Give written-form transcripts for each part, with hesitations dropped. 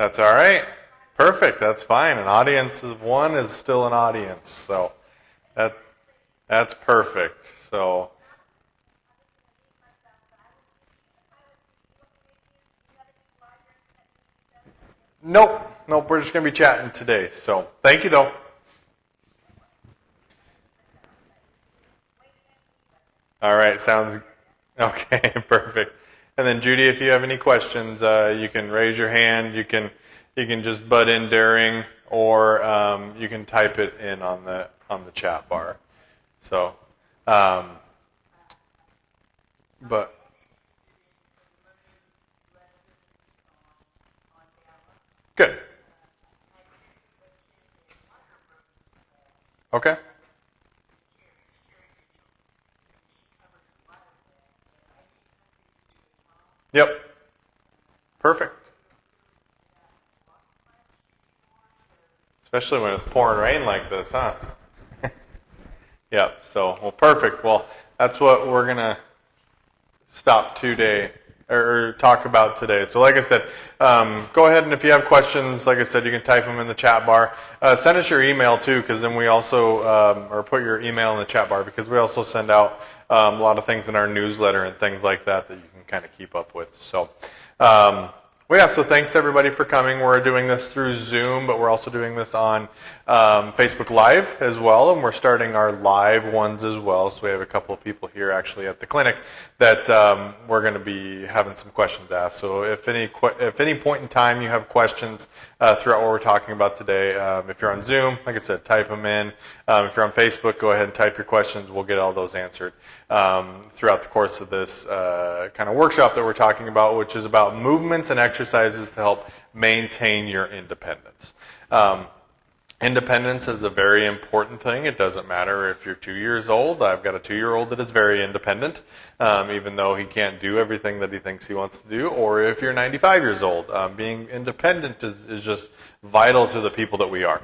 That's all right. Perfect. That's fine. An audience of one is still an audience. So that's perfect. So nope. We're just going to be chatting today. So thank you, though. All right. Sounds okay. Perfect. And then Judy, if you have any questions, you can raise your hand. You can just butt in during, or you can type it in on the chat bar. So, but good. Okay. Yep. Perfect. Especially when it's pouring rain like this, huh? Yep. So, well, perfect. Well, that's what we're gonna stop today or talk about today. So, like I said, go ahead and if you have questions, like I said, you can type them in the chat bar. Send us your email too, because then we also or put your email in the chat bar, because we also send out a lot of things in our newsletter and things like that that you can kind of keep up with. So, well, yeah, so thanks everybody for coming. We're doing this through Zoom, but we're also doing this on Facebook Live as well, and we're starting our live ones as well. So we have a couple of people here actually at the clinic that we're going to be having some questions asked. So if any point in time you have questions throughout what we're talking about today, if you're on Zoom, like I said, type them in. If you're on Facebook, go ahead and type your questions. We'll get all those answered throughout the course of this kind of workshop that we're talking about, which is about movements and exercises to help maintain your independence. Independence is a very important thing. It doesn't matter if you're 2 years old. I've got a 2-year-old that is very independent, even though he can't do everything that he thinks he wants to do. Or if you're 95 years old, being independent is just vital to the people that we are.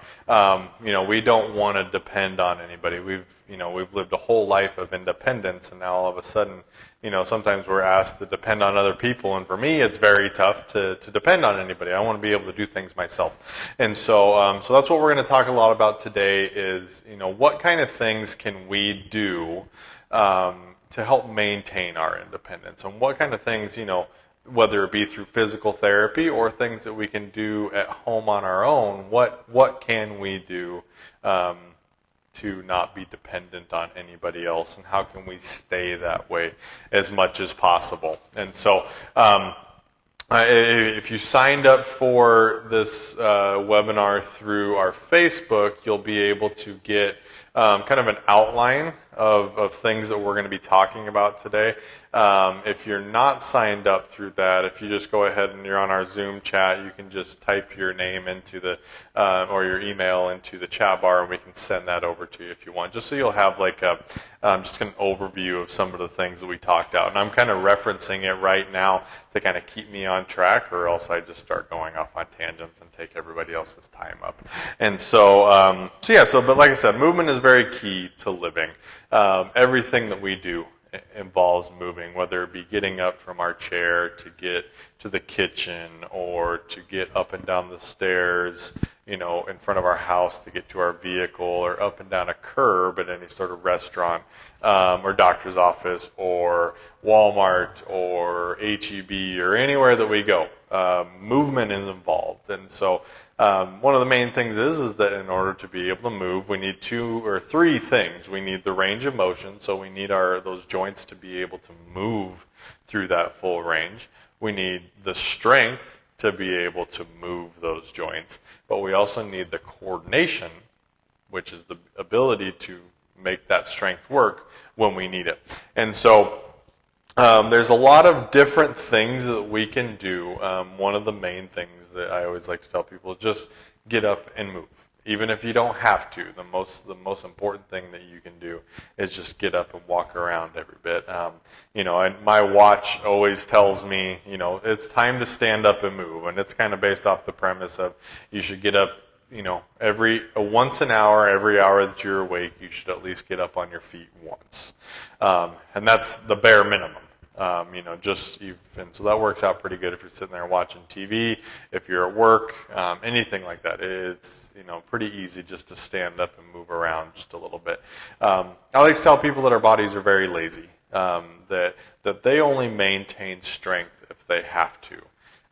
We don't want to depend on anybody. We've lived a whole life of independence, and now all of a sudden, sometimes we're asked to depend on other people, and for me, it's very tough to depend on anybody. I want to be able to do things myself, and so that's what we're going to talk a lot about today. Is what kind of things can we do to help maintain our independence, and what kind of things whether it be through physical therapy or things that we can do at home on our own. What can we do to not be dependent on anybody else, and how can we stay that way as much as possible? And so if you signed up for this webinar through our Facebook, you'll be able to get kind of an outline of things that we're going to be talking about today. If you're not signed up through that, if you just go ahead and you're on our Zoom chat, you can just type your name into the or your email into the chat bar, and we can send that over to you if you want, just so you'll have like a just an overview of some of the things that we talked about. And I'm kind of referencing it right now to kind of keep me on track, or else I just start going off on tangents and take everybody else's time up. And so, but like I said, movement is very key to living. Everything that we do involves moving, whether it be getting up from our chair to get to the kitchen, or to get up and down the stairs, in front of our house to get to our vehicle, or up and down a curb at any sort of restaurant, or doctor's office, or Walmart, or HEB, or anywhere that we go. Movement is involved. And so one of the main things is that in order to be able to move, we need 2 or 3 things. We need the range of motion, so we need those joints to be able to move through that full range. We need the strength to be able to move those joints, but we also need the coordination, which is the ability to make that strength work when we need it. And so there's a lot of different things that we can do. One of the main things that I always like to tell people is just get up and move. Even if you don't have to, the most important thing that you can do is just get up and walk around every bit. And my watch always tells me, it's time to stand up and move, and it's kind of based off the premise of you should get up, once an hour, every hour that you're awake, you should at least get up on your feet once, and that's the bare minimum. And so that works out pretty good if you're sitting there watching TV, if you're at work, anything like that. It's, pretty easy just to stand up and move around just a little bit. I like to tell people that our bodies are very lazy, that they only maintain strength if they have to.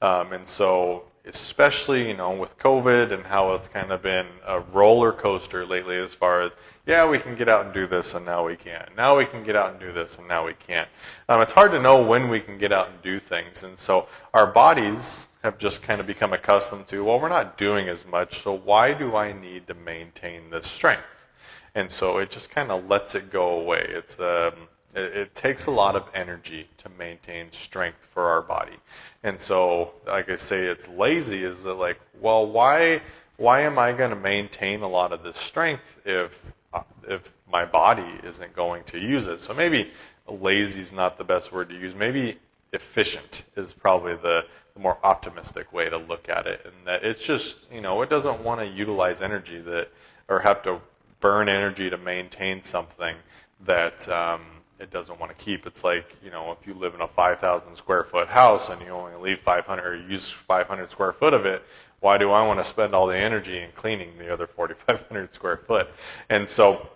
And so especially, with COVID and how it's kind of been a roller coaster lately as far as, we can get out and do this and now we can't. Now we can get out and do this and now we can't. It's hard to know when we can get out and do things. And so our bodies have just kind of become accustomed to, well, we're not doing as much, so why do I need to maintain this strength? And so it just kind of lets it go away. It takes a lot of energy to maintain strength for our body. And so, like I say, it's lazy, is that like, well, why am I going to maintain a lot of this strength if my body isn't going to use it? So maybe lazy is not the best word to use. Maybe efficient is probably the more optimistic way to look at it. And that it's just, it doesn't want to utilize energy or have to burn energy to maintain something that it doesn't want to keep. It's like, if you live in a 5,000 square foot house and you only leave 500 or use 500 square foot of it, why do I want to spend all the energy in cleaning the other 4,500 square foot? And so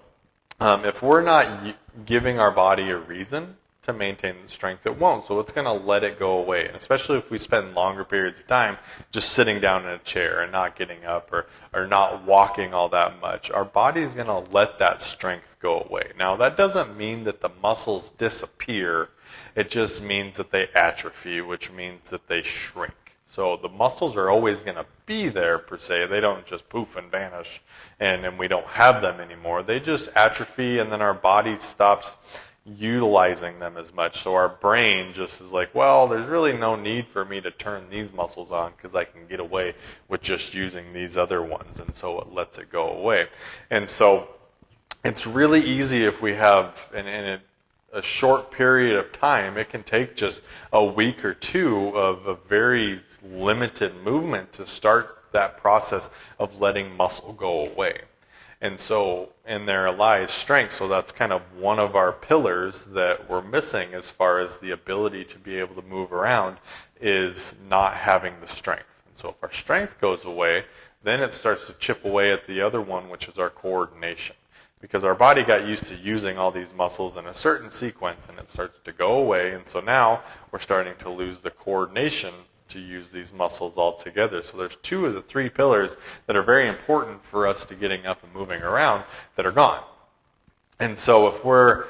if we're not giving our body a reason to maintain the strength, it won't. So it's going to let it go away. And especially if we spend longer periods of time just sitting down in a chair and not getting up or not walking all that much, our body is going to let that strength go away. Now, that doesn't mean that the muscles disappear. It just means that they atrophy, which means that they shrink. So the muscles are always going to be there, per se. They don't just poof and vanish and we don't have them anymore. They just atrophy, and then our body stops utilizing them as much. So our brain just is like, well, there's really no need for me to turn these muscles on because I can get away with just using these other ones. And so it lets it go away. And so it's really easy if we have a short period of time. It can take just a week or two of a very limited movement to start that process of letting muscle go away. And so in there lies strength. So that's kind of one of our pillars that we're missing as far as the ability to be able to move around, is not having the strength. And so if our strength goes away, then it starts to chip away at the other one, which is our coordination. Because our body got used to using all these muscles in a certain sequence, and it starts to go away. And so now we're starting to lose the coordination to use these muscles all together. So there's two of the three pillars that are very important for us to getting up and moving around that are gone. And so if we're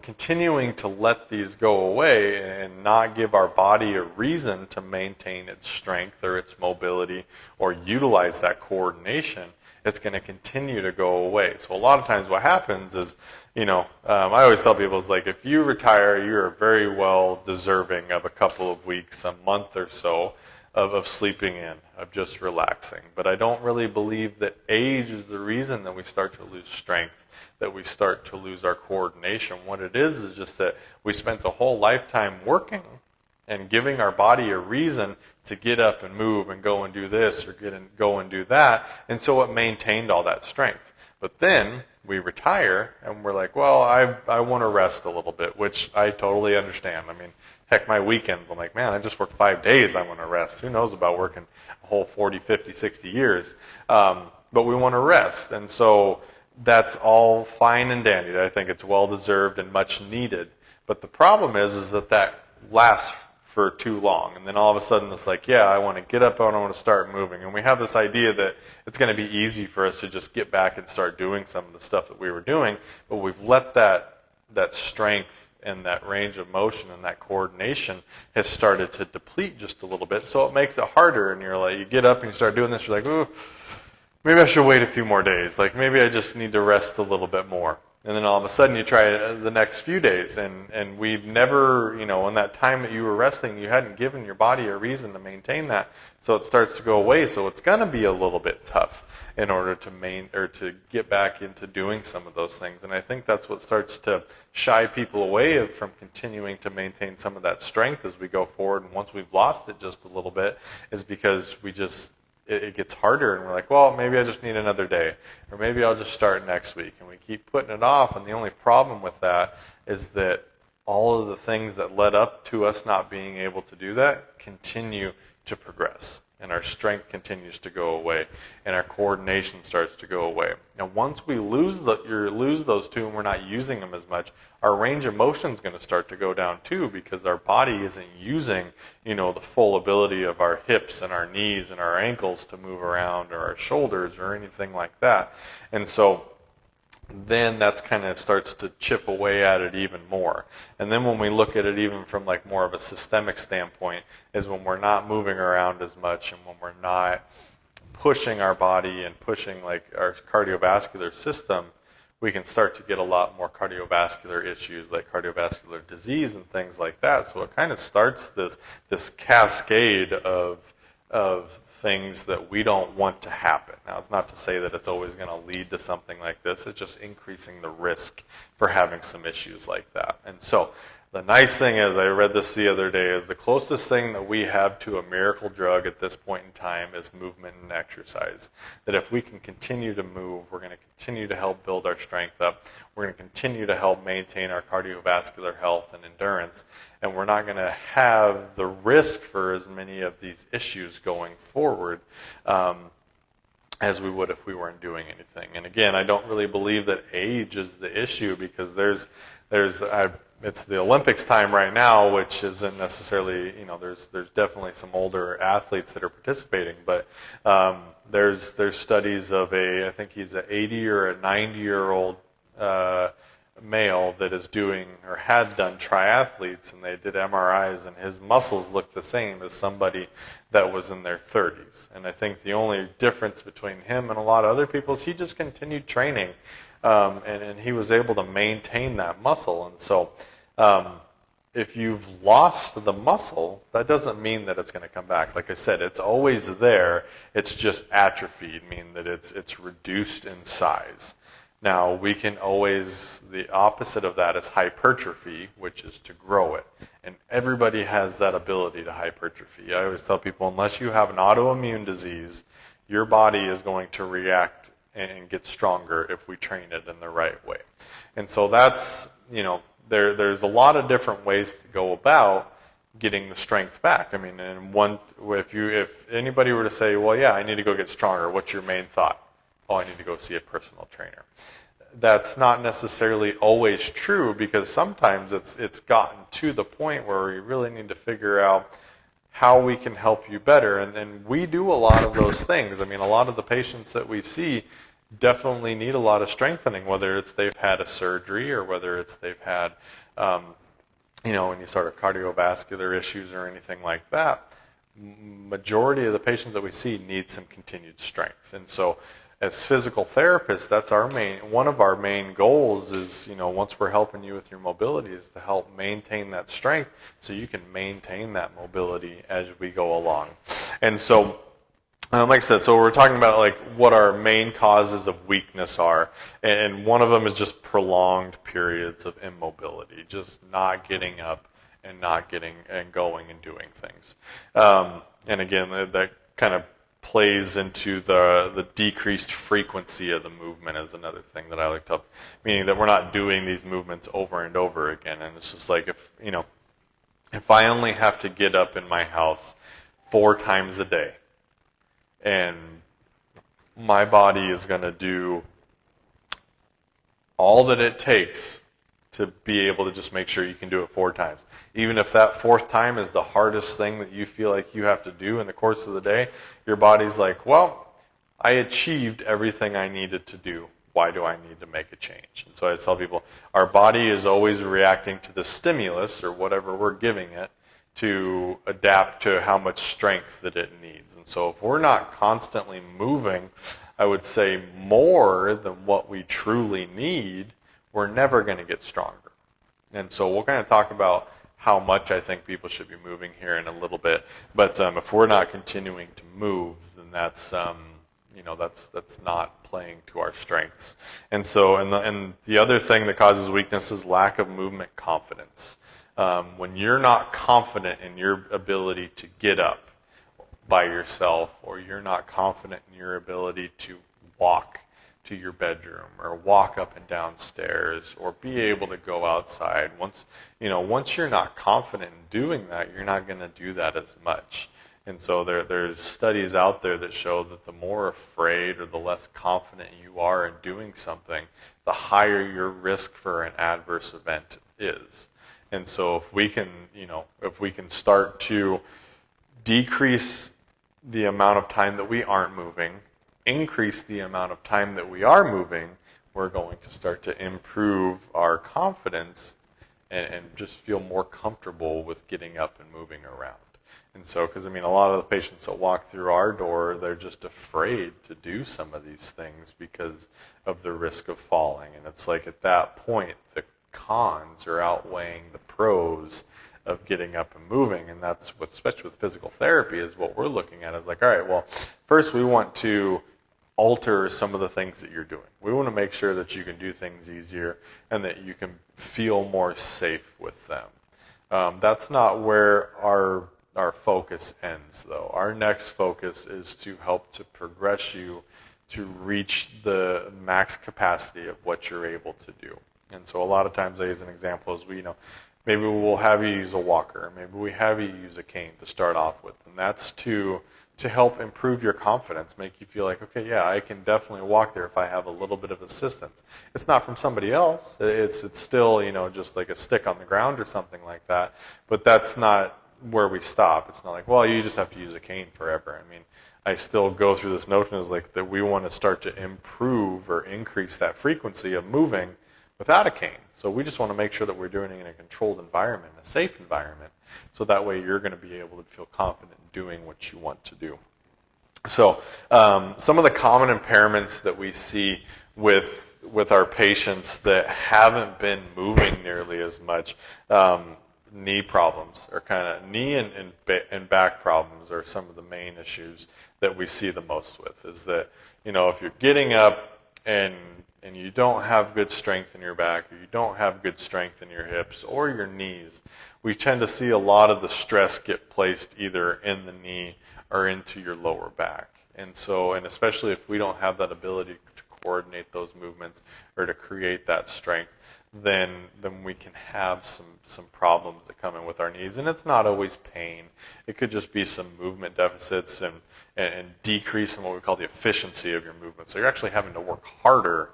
continuing to let these go away and not give our body a reason to maintain its strength or its mobility or utilize that coordination, it's going to continue to go away. So a lot of times what happens is, I always tell people, it's like, if you retire, you're very well deserving of a couple of weeks, a month or so of sleeping in, of just relaxing. But I don't really believe that age is the reason that we start to lose strength, that we start to lose our coordination. What it is just that we spent a whole lifetime working and giving our body a reason to get up and move and go and do this or go and do that. And so it maintained all that strength. But then we retire and we're like, well, I want to rest a little bit, which I totally understand. I mean, heck, my weekends, I'm like, man, I just worked 5 days. I want to rest. Who knows about working a whole 40, 50, 60 years? But we want to rest. And so that's all fine and dandy. I think it's well-deserved and much needed. But the problem is that lasts for too long. And then all of a sudden it's like, I want to get up and I want to start moving. And we have this idea that it's going to be easy for us to just get back and start doing some of the stuff that we were doing. But we've let that strength and that range of motion and that coordination has started to deplete just a little bit. So it makes it harder. And you're like, you get up and you start doing this, you're like, ooh, maybe I should wait a few more days. Like, maybe I just need to rest a little bit more. And then all of a sudden you try it the next few days, and we've never, in that time that you were resting, you hadn't given your body a reason to maintain that. So it starts to go away. So it's going to be a little bit tough in order to get back into doing some of those things. And I think that's what starts to shy people away from continuing to maintain some of that strength as we go forward. And once we've lost it just a little bit, is because it gets harder, and we're like, well, maybe I just need another day, or maybe I'll just start next week, and we keep putting it off. And the only problem with that is that all of the things that led up to us not being able to do that continue to progress. And our strength continues to go away, and our coordination starts to go away. Now, once we lose those two and we're not using them as much, our range of motion is going to start to go down too, because our body isn't using, the full ability of our hips and our knees and our ankles to move around, or our shoulders or anything like that. And so then that's kind of starts to chip away at it even more. And then when we look at it even from like more of a systemic standpoint, is when we're not moving around as much, and when we're not pushing our body and pushing like our cardiovascular system, we can start to get a lot more cardiovascular issues like cardiovascular disease and things like that. So it kind of starts this cascade of things that we don't want to happen. Now, it's not to say that it's always going to lead to something like this. It's just increasing the risk for having some issues like that. And so the nice thing is, I read this the other day, is the closest thing that we have to a miracle drug at this point in time is movement and exercise. That if we can continue to move, we're going to continue to help build our strength up. We're going to continue to help maintain our cardiovascular health and endurance. And we're not going to have the risk for as many of these issues going forward as we would if we weren't doing anything. And again, I don't really believe that age is the issue, because it's the Olympics time right now, which isn't necessarily, there's definitely some older athletes that are participating, but there's studies of I think he's an 80 or a 90-year-old male that is doing or had done triathletes, and they did MRIs, and his muscles looked the same as somebody that was in their 30s. And I think the only difference between him and a lot of other people is he just continued training, and he was able to maintain that muscle. And so if you've lost the muscle, that doesn't mean that it's going to come back. Like I said, it's always there. It's just atrophied, meaning that it's reduced in size. Now, we can always, the opposite of that is hypertrophy, which is to grow it. And everybody has that ability to hypertrophy. I always tell people, unless you have an autoimmune disease, your body is going to react and get stronger if we train it in the right way. And so that's, there's a lot of different ways to go about getting the strength back. I mean, if anybody were to say, well, yeah, I need to go get stronger, what's your main thought? Oh, I need to go see a personal trainer. That's not necessarily always true, because sometimes it's gotten to the point where we really need to figure out how we can help you better. And we do a lot of those things. I mean, a lot of the patients that we see definitely need a lot of strengthening, whether it's they've had a surgery or whether it's they've had, any sort of cardiovascular issues or anything like that. Majority of the patients that we see need some continued strength. And so as physical therapists, that's one of our main goals is, once we're helping you with your mobility, is to help maintain that strength so you can maintain that mobility as we go along. And so, like I said, so we're talking about like what our main causes of weakness are, and one of them is just prolonged periods of immobility, just not getting up and not getting and going and doing things. And again, that kind of plays into the decreased frequency of the movement is another thing that I like to, meaning that we're not doing these movements over and over again. And it's just like, if I only have to get up in my house 4 times a day, and my body is going to do all that it takes to be able to just make sure you can do it 4 times. Even if that 4th time is the hardest thing that you feel like you have to do in the course of the day, your body's like, well, I achieved everything I needed to do. Why do I need to make a change? And so I tell people, our body is always reacting to the stimulus or whatever we're giving it to adapt to how much strength that it needs. And so if we're not constantly moving, I would say more than what we truly need, we're never going to get stronger. And so we'll kind of talk about how much I think people should be moving here in a little bit. But if we're not continuing to move, then that's not playing to our strengths. And so, and the other thing that causes weakness is lack of movement confidence. When you're not confident in your ability to get up by yourself, or you're not confident in your ability to walk to your bedroom or walk up and down stairs or be able to go outside. Once you're not confident in doing that, you're not going to do that as much. And so there's studies out there that show that the more afraid or the less confident you are in doing something, the higher your risk for an adverse event is. And so if we can start to decrease the amount of time that we aren't moving, increase the amount of time that we are moving, we're going to start to improve our confidence and just feel more comfortable with getting up and moving around. And so, because a lot of the patients that walk through our door, they're just afraid to do some of these things because of the risk of falling. And it's like at that point, the cons are outweighing the pros of getting up and moving. And that's what, especially with physical therapy, is what we're looking at. Is like, all right, well, first we want to alter some of the things that you're doing. We want to make sure that you can do things easier and that you can feel more safe with them. That's not where our focus ends, though. Our next focus is to help to progress you to reach the max capacity of what you're able to do. And so a lot of times I use an example as maybe we'll have you use a walker, maybe we have you use a cane to start off with, and that's to help improve your confidence, make you feel like, okay, yeah, I can definitely walk there if I have a little bit of assistance. It's not from somebody else. It's still, just like a stick on the ground or something like that, but that's not where we stop. It's not like, well, you just have to use a cane forever. I still go through this notion is like that we want to start to improve or increase that frequency of moving without a cane. So we just want to make sure that we're doing it in a controlled environment, a safe environment, so that way you're going to be able to feel confident in doing what you want to do. So some of the common impairments that we see with our patients that haven't been moving nearly as much, knee problems are knee and back problems are some of the main issues that we see the most with. Is that, if you're getting up and you don't have good strength in your back, or you don't have good strength in your hips or your knees, we tend to see a lot of the stress get placed either in the knee or into your lower back. And especially if we don't have that ability to coordinate those movements or to create that strength, then we can have some problems that come in with our knees. And it's not always pain. It could just be some movement deficits and decrease in what we call the efficiency of your movement. So you're actually having to work harder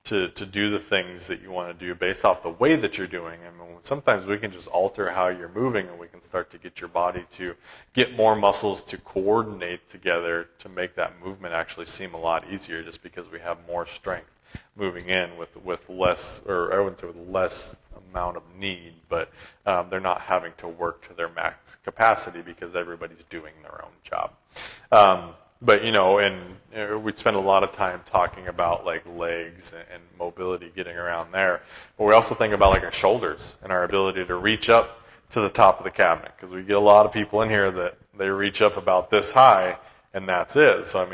to do the things that you want to do based off the way that you're doing. Sometimes we can just alter how you're moving, and we can start to get your body to get more muscles to coordinate together to make that movement actually seem a lot easier, just because we have more strength moving in with less, or I wouldn't say with less amount of need, but they're not having to work to their max capacity because everybody's doing their own job. But we spend a lot of time talking about like legs and mobility, getting around there. But we also think about like our shoulders and our ability to reach up to the top of the cabinet, because we get a lot of people in here that they reach up about this high and that's it. So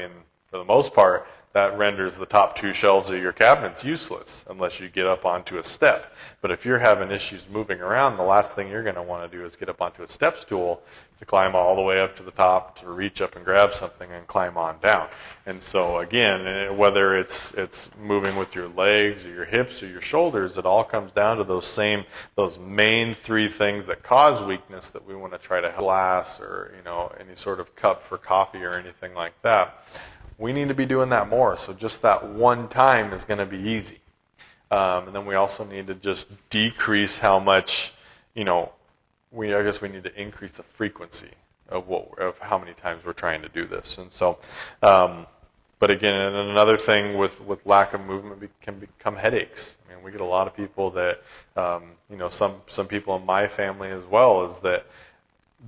for the most part, that renders the top two shelves of your cabinets useless unless you get up onto a step. But if you're having issues moving around, the last thing you're going to want to do is get up onto a step stool to climb all the way up to the top, to reach up and grab something and climb on down. And so again, whether it's moving with your legs or your hips or your shoulders, it all comes down to those main three things that cause weakness that we want to try to help. Glass or any sort of cup for coffee or anything like that. We need to be doing that more. So just that one time is going to be easy. And then we also need to just decrease how much, I guess we need to increase the frequency of how many times we're trying to do this. And so, but again, another thing with lack of movement can become headaches. We get a lot of people that, some people in my family as well, is that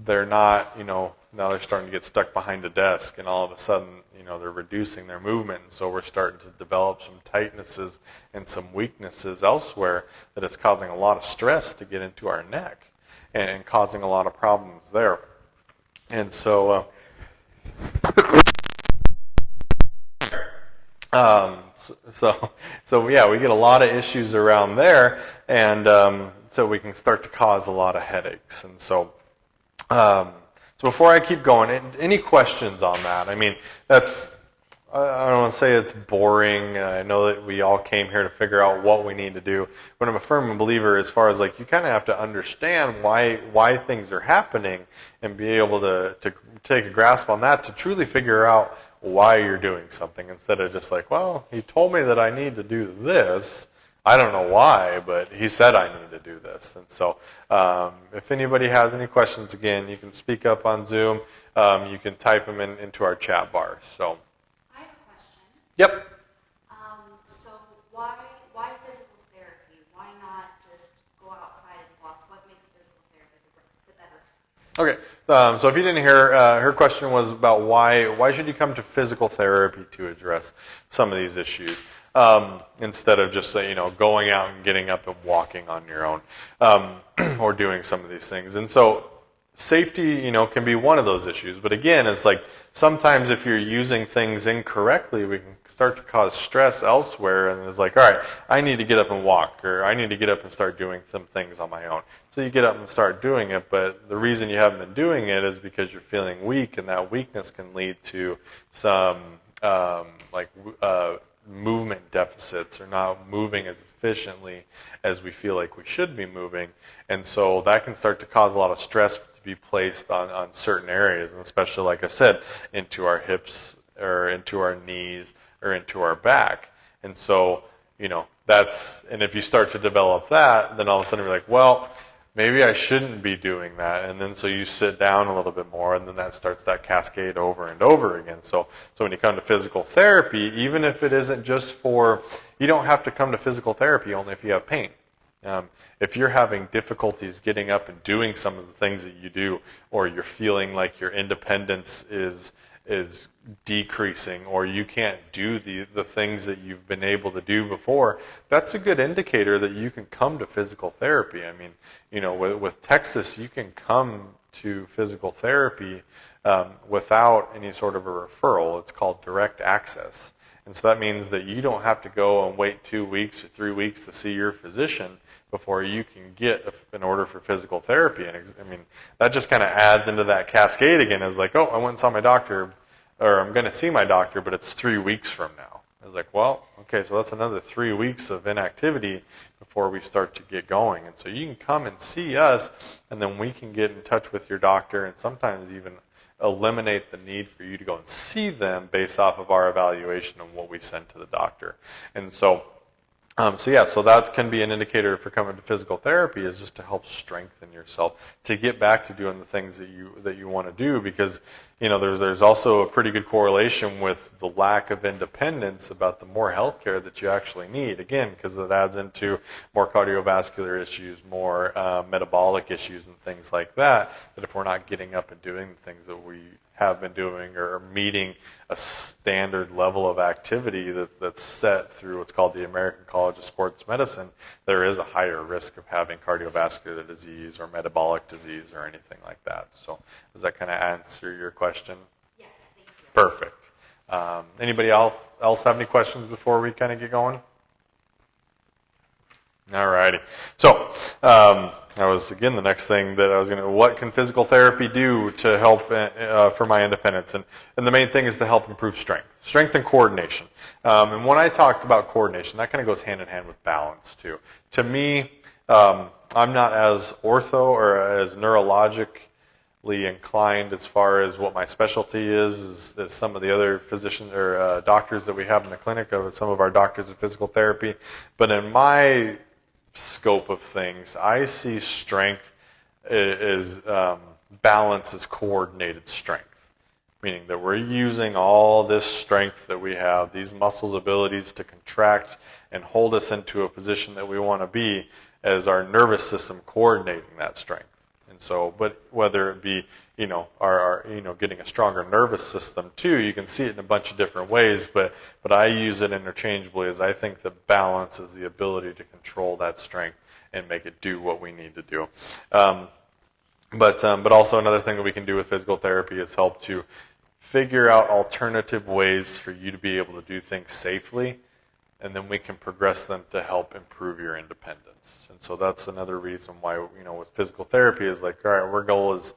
they're not, now they're starting to get stuck behind a desk, and all of a sudden, they're reducing their movement, and so we're starting to develop some tightnesses and some weaknesses elsewhere that is causing a lot of stress to get into our neck and causing a lot of problems there. And so, yeah, we get a lot of issues around there, and so we can start to cause a lot of headaches. And so before I keep going, any questions on that? I don't want to say it's boring. I know that we all came here to figure out what we need to do, but I'm a firm believer as far as like you kind of have to understand why things are happening and be able to take a grasp on that to truly figure out why you're doing something instead of just like, well, he told me that I need to do this. I don't know why, but he said I need to do this. And so if anybody has any questions, again, you can speak up on Zoom. You can type them into our chat bar. So. Yep. So why physical therapy? Why not just go outside and walk? What makes physical therapy the better choice? Okay. So if you didn't hear, her question was about why should you come to physical therapy to address some of these issues instead of just going out and getting up and walking on your own or doing some of these things. And so safety, can be one of those issues. But again, it's like sometimes if you're using things incorrectly, we can start to cause stress elsewhere. And it's like, all right, I need to get up and walk, or I need to get up and start doing some things on my own. So you get up and start doing it, but the reason you haven't been doing it is because you're feeling weak, and that weakness can lead to some movement deficits or not moving as efficiently as we feel like we should be moving. And so that can start to cause a lot of stress to be placed on certain areas, and especially, like I said, into our hips or into our knees or into our back. And so, and if you start to develop that, then all of a sudden you're like, well, maybe I shouldn't be doing that. And then so you sit down a little bit more, and then that starts that cascade over and over again. So when you come to physical therapy, even if it isn't just you don't have to come to physical therapy only if you have pain. If you're having difficulties getting up and doing some of the things that you do, or you're feeling like your independence is decreasing, or you can't do the things that you've been able to do before, that's a good indicator that you can come to physical therapy. I mean, with Texas, you can come to physical therapy without any sort of a referral. It's called direct access. And so that means that you don't have to go and wait 2 weeks or 3 weeks to see your physician before you can get an order for physical therapy. And I mean, that just kind of adds into that cascade again. It's like, oh, I went and saw my doctor, or I'm going to see my doctor, but it's 3 weeks from now. I was like, well, okay, so that's another 3 weeks of inactivity before we start to get going. And so you can come and see us, and then we can get in touch with your doctor, and sometimes even eliminate the need for you to go and see them based off of our evaluation and what we send to the doctor. And so that can be an indicator for coming to physical therapy, is just to help strengthen yourself, to get back to doing the things that you want to do, because there's also a pretty good correlation with the lack of independence about the more health care that you actually need. Again, because it adds into more cardiovascular issues, more metabolic issues and things like that, that if we're not getting up and doing the things that we have been doing, or meeting a standard level of activity that's set through what's called the American College of Sports Medicine, there is a higher risk of having cardiovascular disease or metabolic disease or anything like that. So does that kind of answer your question? Yes, thank you. Perfect. Anybody else have any questions before we kind of get going? All righty. So that was, again, the next thing that I was going to, what can physical therapy do to help for my independence? And the main thing is to help improve strength and coordination. And when I talk about coordination, that kind of goes hand in hand with balance too. To me, I'm not as ortho or as neurologically inclined as far as what my specialty is as some of the other physicians or doctors that we have in the clinic, of some of our doctors of physical therapy. But in my scope of things, I see strength is balance as coordinated strength, meaning that we're using all this strength that we have, these muscles' abilities to contract and hold us into a position that we want to be, as our nervous system coordinating that strength. And so, but whether it be, our getting a stronger nervous system too, you can see it in a bunch of different ways, but I use it interchangeably, as I think that balance is the ability to control that strength and make it do what we need to do. But also another thing that we can do with physical therapy is help to figure out alternative ways for you to be able to do things safely, and then we can progress them to help improve your independence. And so that's another reason why, with physical therapy is like, all right, our goal is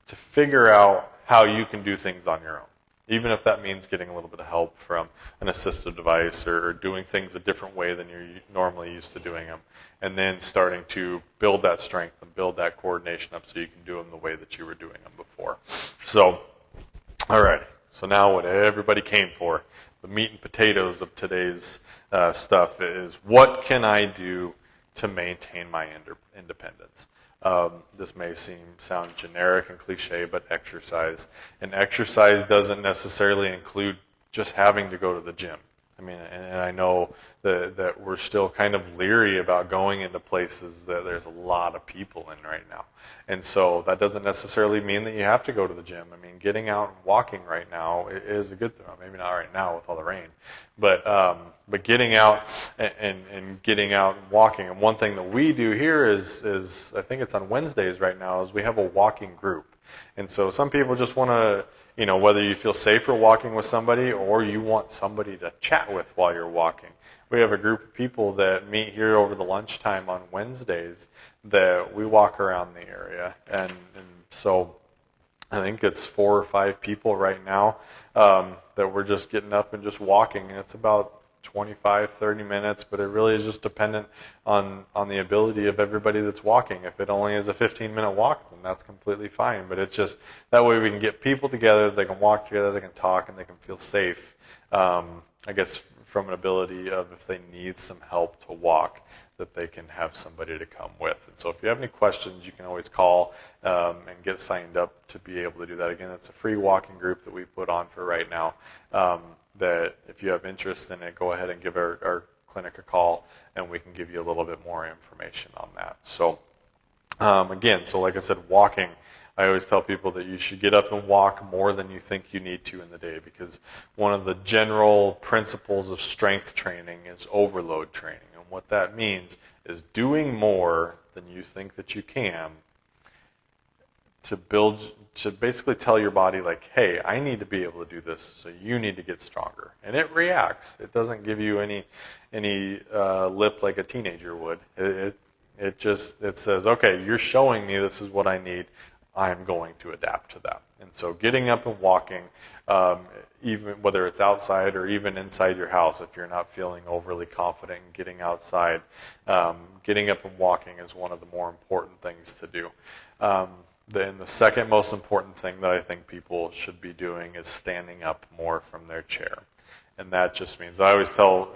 to figure out how you can do things on your own. Even if that means getting a little bit of help from an assistive device or doing things a different way than you're normally used to doing them. And then starting to build that strength and build that coordination up so you can do them the way that you were doing them before. So, all right. So now what everybody came for, the meat and potatoes of today's stuff is, what can I do to maintain my independence? This may sound generic and cliche, but exercise. And exercise doesn't necessarily include just having to go to the gym. I mean, and I know that we're still kind of leery about going into places that there's a lot of people in right now. And so that doesn't necessarily mean that you have to go to the gym. I mean, getting out and walking right now is a good thing. Maybe not right now with all the rain, but getting out and getting out and walking. And one thing that we do here is I think it's on Wednesdays right now, is we have a walking group. And so some people just want to, whether you feel safer walking with somebody or you want somebody to chat with while you're walking. We have a group of people that meet here over the lunchtime on Wednesdays that we walk around the area. And so I think it's 4 or 5 people right now that we're just getting up and just walking. And it's about 25, 30 minutes, but it really is just dependent on the ability of everybody that's walking. If it only is a 15-minute walk, then that's completely fine. But it's just, that way we can get people together, they can walk together, they can talk, and they can feel safe, I guess, from an ability of if they need some help to walk, that they can have somebody to come with. And so if you have any questions, you can always call and get signed up to be able to do that. Again, it's a free walking group that we put on for right now. That if you have interest in it, go ahead and give our clinic a call, and we can give you a little bit more information on that. So again, so like I said, walking, I always tell people that you should get up and walk more than you think you need to in the day, because one of the general principles of strength training is overload training. And what that means is doing more than you think that you can to basically tell your body, like, hey, I need to be able to do this, so you need to get stronger. And it reacts. It doesn't give you any lip like a teenager would. It says, okay, you're showing me this is what I need. I'm going to adapt to that. And so getting up and walking, even whether it's outside or even inside your house, if you're not feeling overly confident in getting outside, getting up and walking is one of the more important things to do. Then the second most important thing that I think people should be doing is standing up more from their chair. And that just means, I always tell,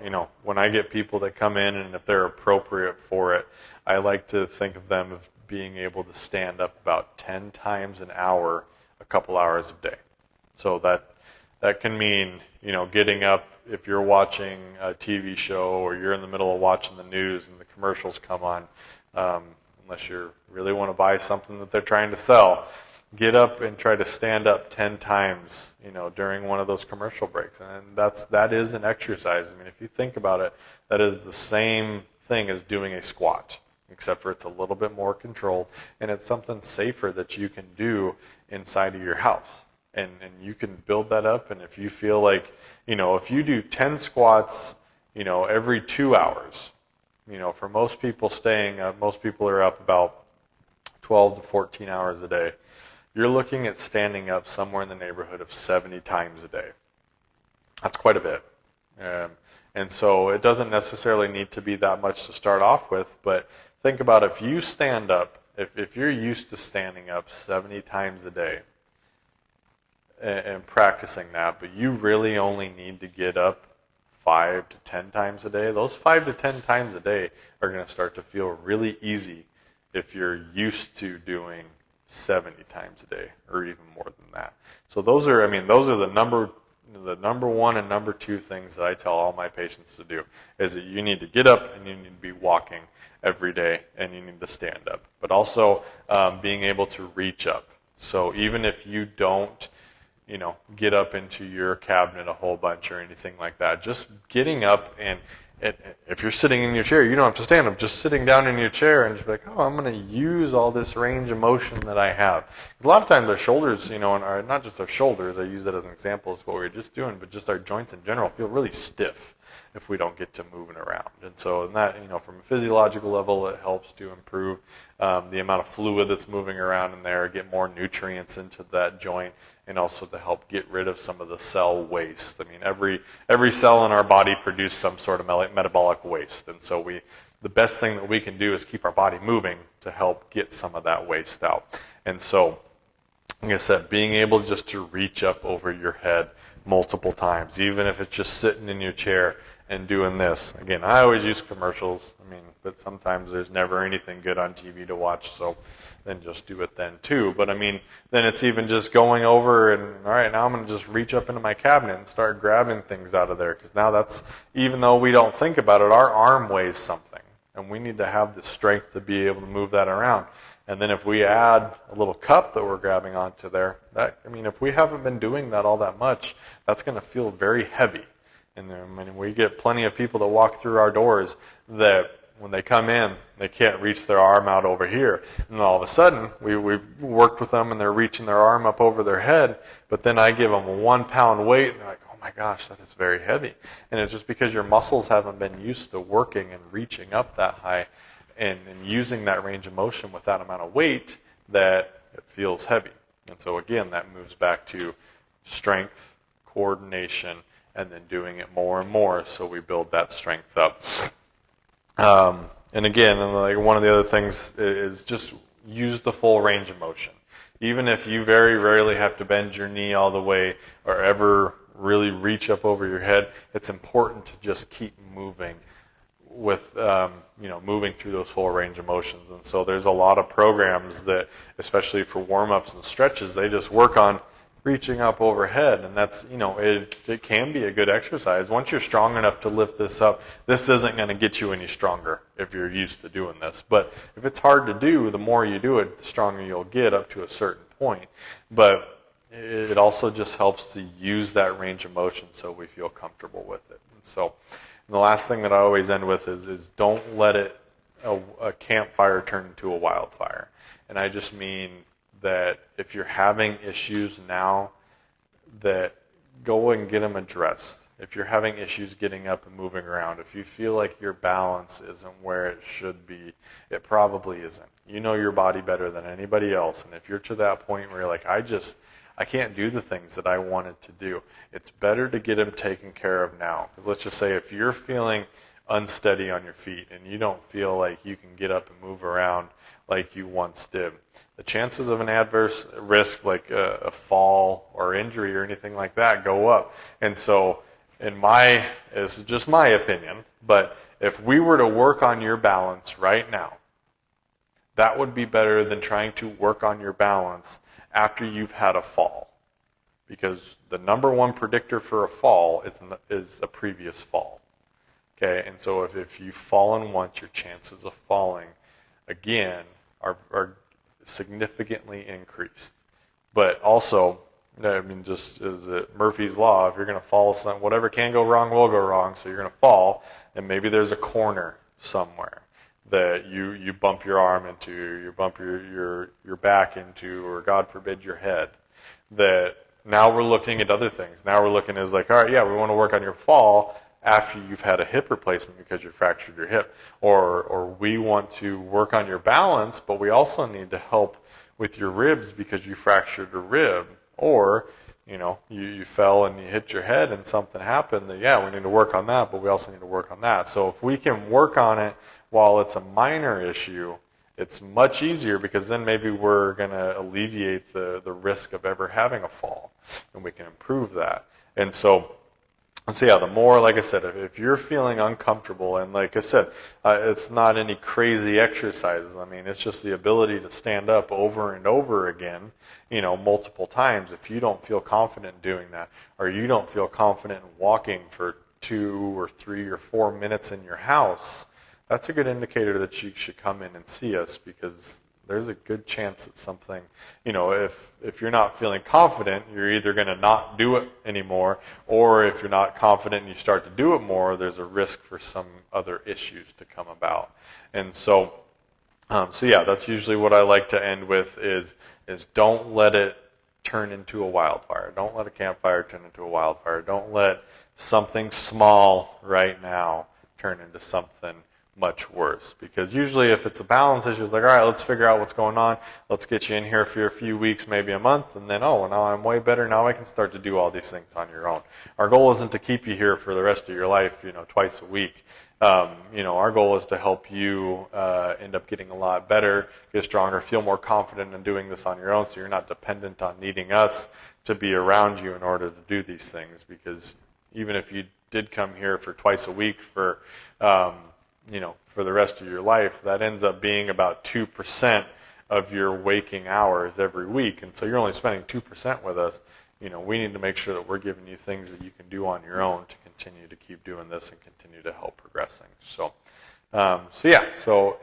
when I get people that come in, and if they're appropriate for it, I like to think of them as being able to stand up about 10 times an hour, a couple hours a day. So that can mean, getting up if you're watching a TV show or you're in the middle of watching the news and the commercials come on, unless you really want to buy something that they're trying to sell, get up and try to stand up 10 times, during one of those commercial breaks. And that is an exercise. I mean, if you think about it, that is the same thing as doing a squat, except for it's a little bit more controlled, and it's something safer that you can do inside of your house. And you can build that up, and if you feel like, if you do 10 squats, every 2 hours, for most people most people are up about 12 to 14 hours a day. You're looking at standing up somewhere in the neighborhood of 70 times a day. That's quite a bit. And so it doesn't necessarily need to be that much to start off with, but think about if you stand up, if you're used to standing up 70 times a day and practicing that, but you really only need to get up 5 to 10 times a day, those 5 to 10 times a day are going to start to feel really easy if you're used to doing 70 times a day or even more than that. So those are the number one and number two things that I tell all my patients to do, is that you need to get up and you need to be walking every day, and you need to stand up. But also being able to reach up. So even if you don't, get up into your cabinet a whole bunch or anything like that, just getting up, and if you're sitting in your chair, you don't have to stand up. Just sitting down in your chair and just be like, oh, I'm going to use all this range of motion that I have. A lot of times our shoulders, and not just our shoulders, I use that as an example of what we were just doing, but just our joints in general feel really stiff if we don't get to moving around. And so that, from a physiological level, it helps to improve the amount of fluid that's moving around in there, get more nutrients into that joint, and also to help get rid of some of the cell waste. I mean, every cell in our body produces some sort of metabolic waste, and so the best thing that we can do is keep our body moving to help get some of that waste out. And so, like I said, being able just to reach up over your head multiple times, even if it's just sitting in your chair and doing this. Again, I always use commercials, but sometimes there's never anything good on TV to watch, so then just do it then too. But then it's even just going over and, all right, now I'm going to just reach up into my cabinet and start grabbing things out of there, because now that's, even though we don't think about it, our arm weighs something, and we need to have the strength to be able to move that around. And then if we add a little cup that we're grabbing onto there, if we haven't been doing that all that much, that's going to feel very heavy. And we get plenty of people that walk through our doors that when they come in, they can't reach their arm out over here. And all of a sudden, we've worked with them and they're reaching their arm up over their head, but then I give them a 1 pound weight and they're like, oh my gosh, that is very heavy. And it's just because your muscles haven't been used to working and reaching up that high and using that range of motion with that amount of weight that it feels heavy. And so again, that moves back to strength, coordination, and then doing it more and more so we build that strength up. And again, one of the other things is just use the full range of motion. Even if you very rarely have to bend your knee all the way or ever really reach up over your head, it's important to just keep moving with moving through those full range of motions. And so there's a lot of programs that, especially for warm-ups and stretches, they just work on reaching up overhead, and that's, it can be a good exercise. Once you're strong enough to lift this up, this isn't going to get you any stronger if you're used to doing this. But if it's hard to do, the more you do it, the stronger you'll get up to a certain point. But it also just helps to use that range of motion so we feel comfortable with it. And so the last thing that I always end with is don't let a campfire turn into a wildfire. And I just mean that if you're having issues now, that go and get them addressed. If you're having issues getting up and moving around, if you feel like your balance isn't where it should be, it probably isn't. You know your body better than anybody else, and if you're to that point where you're like, I can't do the things that I wanted to do, it's better to get them taken care of now. Because let's just say if you're feeling unsteady on your feet and you don't feel like you can get up and move around like you once did, the chances of an adverse risk like a fall or injury or anything like that go up. And so this is just my opinion, but if we were to work on your balance right now, that would be better than trying to work on your balance after you've had a fall. Because the number one predictor for a fall is a previous fall. Okay, and so if you've fallen once, your chances of falling again are significantly increased. But also, just as Murphy's Law, if you're going to fall, whatever can go wrong will go wrong, so you're going to fall, and maybe there's a corner somewhere that you bump your arm into, you bump your back into, or God forbid your head, that now we're looking at other things. Now we're looking as like, all right, yeah, we want to work on your fall after you've had a hip replacement because you fractured your hip, or we want to work on your balance, but we also need to help with your ribs because you fractured a rib, or you fell and you hit your head and something happened. That we need to work on that, but we also need to work on that. So if we can work on it while it's a minor issue, it's much easier because then maybe we're going to alleviate the risk of ever having a fall, and we can improve that. And so yeah, the more, like I said, if you're feeling uncomfortable, and like I said, it's not any crazy exercises. It's just the ability to stand up over and over again, multiple times. If you don't feel confident in doing that, or you don't feel confident in walking for 2 or 3 or 4 minutes in your house, that's a good indicator that you should come in and see us, because there's a good chance that something, if you're not feeling confident, you're either going to not do it anymore, or if you're not confident and you start to do it more, there's a risk for some other issues to come about. And so yeah, that's usually what I like to end with is don't let it turn into a wildfire. Don't let a campfire turn into a wildfire. Don't let something small right now turn into something much worse. Because usually if it's a balance issue, it's like, all right, let's figure out what's going on. Let's get you in here for a few weeks, maybe a month, and then, oh, well, now I'm way better. Now I can start to do all these things on your own. Our goal isn't to keep you here for the rest of your life, twice a week. Our goal is to help you end up getting a lot better, get stronger, feel more confident in doing this on your own, so you're not dependent on needing us to be around you in order to do these things. Because even if you did come here for twice a week for the rest of your life, that ends up being about 2% of your waking hours every week. And so you're only spending 2% with us. We need to make sure that we're giving you things that you can do on your own to continue to keep doing this and continue to help progressing. So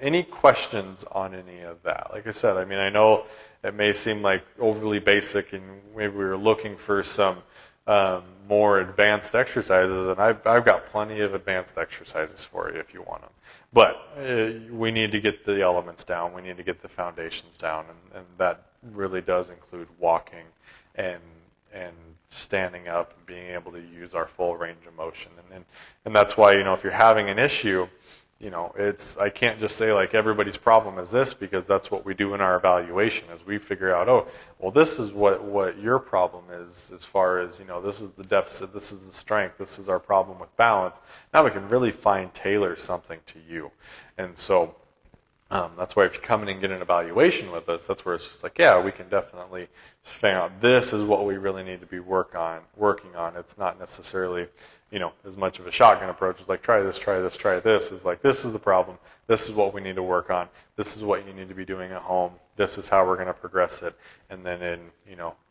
any questions on any of that? Like I said, I know it may seem like overly basic, and maybe we were looking for some more advanced exercises, and I've got plenty of advanced exercises for you if you want them. But we need to get the elements down. We need to get the foundations down, and that really does include walking and standing up and being able to use our full range of motion. And that's why, if you're having an issue, I can't just say like everybody's problem is this, because that's what we do in our evaluation, is we figure out, oh, well, this is what your problem is, as far as, this is the deficit, this is the strength, this is our problem with balance. Now we can really fine tailor something to you. And so that's why if you come in and get an evaluation with us, that's where it's just like, yeah, we can definitely figure out this is what we really need to be working on. It's not necessarily, as much of a shotgun approach. It's like, try this, try this, try this. It's like, this is the problem. This is what we need to work on. This is what you need to be doing at home. This is how we're going to progress it. And then in,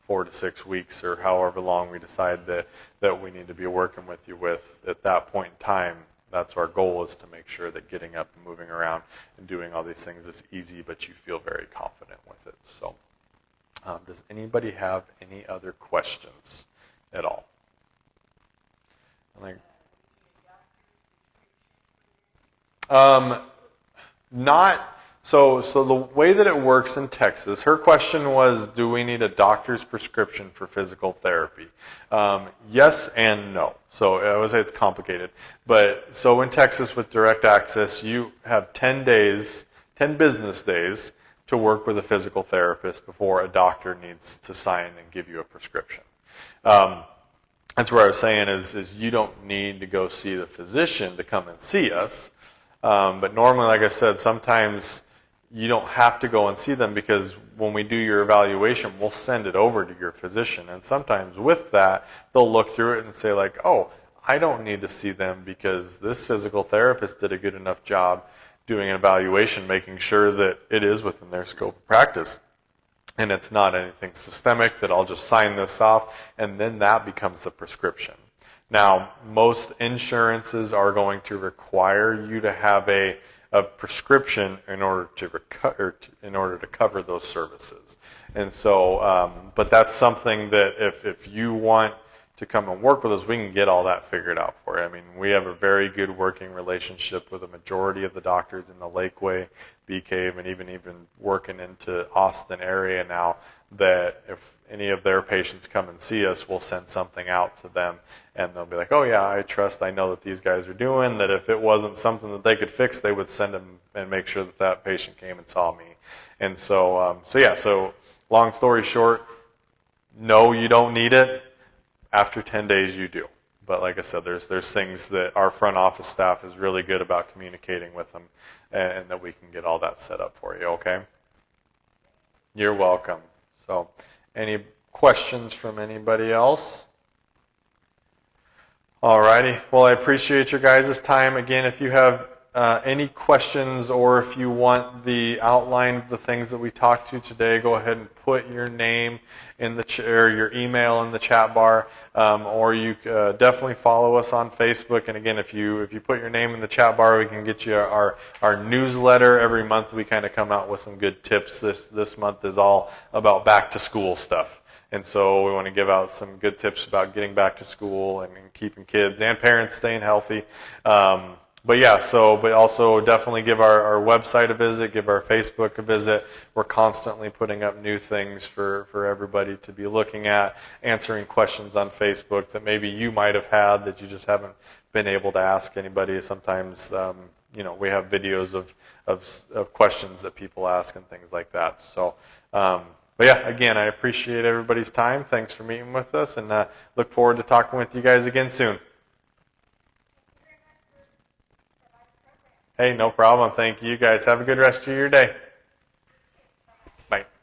4 to 6 weeks or however long we decide that we need to be working with you with, at that point in time, that's our goal, is to make sure that getting up and moving around and doing all these things is easy, but you feel very confident with it. So does anybody have any other questions at all? So the way that it works in Texas, her question was, do we need a doctor's prescription for physical therapy? Yes and no. So I would say it's complicated. But so in Texas with direct access, you have 10 business days to work with a physical therapist before a doctor needs to sign and give you a prescription. That's where I was saying is you don't need to go see the physician to come and see us. But normally, like I said, sometimes you don't have to go and see them, because when we do your evaluation, we'll send it over to your physician. And sometimes with that, they'll look through it and say like, oh, I don't need to see them because this physical therapist did a good enough job doing an evaluation, making sure that it is within their scope of practice. And it's not anything systemic, that I'll just sign this off, and then that becomes the prescription. Now, most insurances are going to require you to have a prescription in order to cover those services. And so, but that's something that if you want to come and work with us, we can get all that figured out for you. We have a very good working relationship with a majority of the doctors in the Lakeway, Bee Cave, and even working into Austin area now, that if any of their patients come and see us, we'll send something out to them, and they'll be like, oh yeah, I know that these guys are doing, that if it wasn't something that they could fix, they would send them and make sure that patient came and saw me. And so, so long story short, no, you don't need it. After 10 days, you do. But like I said, there's things that our front office staff is really good about communicating with them, and that we can get all that set up for you, okay? You're welcome. So, any questions from anybody else? Alrighty. Well, I appreciate your guys' time. Again, if you have any questions, or if you want the outline of the things that we talked to today, go ahead and put your name in the or your email in the chat bar, or you definitely follow us on Facebook. And again, if you put your name in the chat bar, we can get you our newsletter every month. We kind of come out with some good tips. This month is all about back to school stuff. And so we want to give out some good tips about getting back to school and keeping kids and parents staying healthy. But also definitely give our website a visit, give our Facebook a visit. We're constantly putting up new things for everybody to be looking at, answering questions on Facebook that maybe you might have had that you just haven't been able to ask anybody. Sometimes we have videos of questions that people ask and things like that. So, but yeah, again, I appreciate everybody's time. Thanks for meeting with us, and look forward to talking with you guys again soon. Hey, no problem. Thank you guys. Have a good rest of your day. Bye.